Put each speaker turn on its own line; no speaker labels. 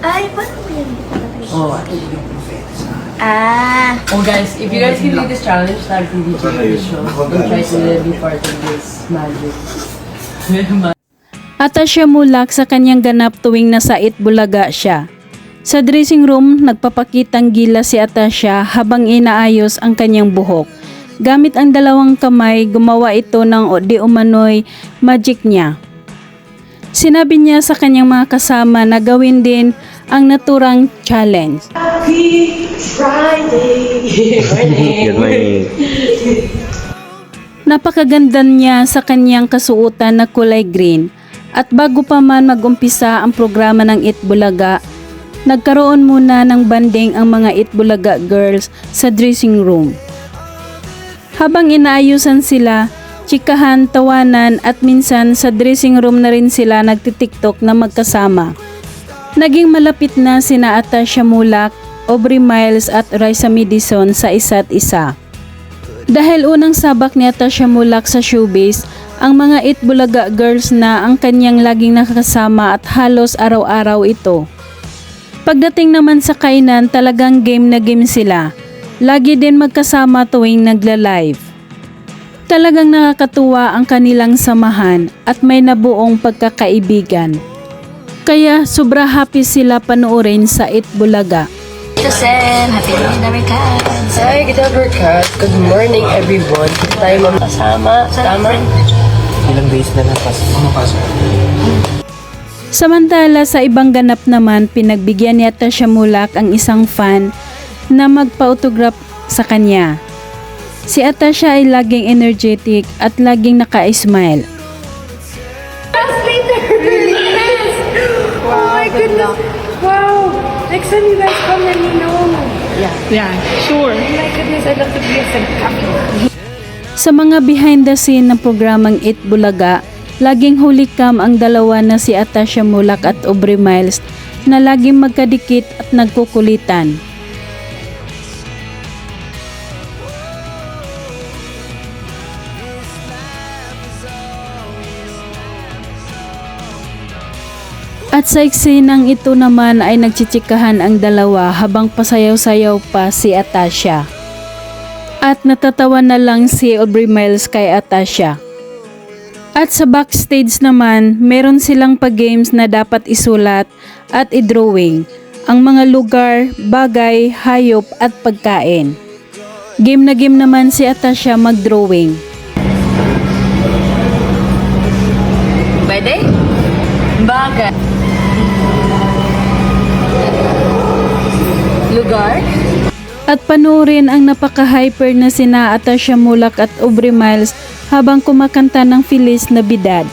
Ay, paano ba yan?
Oh. Oh guys, if you guys can do this challenge, tag TV show and try to be part of this magic.
Atasha Mulak sa kanyang ganap tuwing nasa Itbulaga siya. Sa dressing room, nagpapakitang gila si Atasha habang inaayos ang kanyang buhok. Gamit ang dalawang kamay, gumawa ito ng di umano'y magic niya. Sinabi niya sa kanyang mga kasama na gawin din ang naturang challenge.
Happy Friday!
Good morning.
Napakaganda niya sa kanyang kasuotan na kulay green. At bago pa man mag-umpisa ang programa ng Itbulaga, nagkaroon muna ng banding ang mga Itbulaga girls sa dressing room. Habang inaayusan sila, tsikahan, tawanan at minsan sa dressing room na rin sila nagtitiktok na magkasama. Naging malapit na sina Atasha Mulak, Aubrey Miles at Raisa Madison sa isa't isa. Dahil unang sabak ni Atasha Mulak sa showbiz, ang mga Itbulaga girls na ang kanyang laging nakakasama at halos araw-araw ito. Pagdating naman sa kainan, talagang game na game sila. Lagi din magkasama tuwing nagla-live. Talagang nakakatuwa ang kanilang samahan at may nabuong pagkakaibigan. Kaya sobra happy sila panoorin sa Itbulaga.
Ito Sen, happy New Year Americans.
Hi, good morning, good morning everyone. Tayo magkasama. Tama?
Ilang days na napasok.
Samantala sa ibang ganap naman, pinagbigyan ni Atasha Mulak ang isang fan na magpa-autograph sa kanya. Si Atasha ay laging energetic at laging naka-smile.
Oh my goodness. Wow. Next time you guys come, let me know. Yeah, sure. Oh my goodness, I'd love to be a copy.
Sa mga behind the scene ng programang Itbulaga, laging hulikam ang dalawa na si Atasha Mulak at Aubrey Miles na laging magkadikit at nagkukulitan. At sa eksenang ito naman ay nagchichikahan ang dalawa habang pasayaw-sayaw pa si Atasha. At natatawa na lang si Aubrey Miles kay Atasha. At sa backstage naman, meron silang pa-games na dapat isulat at i-drawing ang mga lugar, bagay, hayop at pagkain. Game na game naman si Atasha mag-drawing.
Pwede? Bagay. Lugar?
At panoorin ang napaka-hyper na sina Atasha Mulak at Aubrey Miles habang kumakanta ng Feliz Navidad.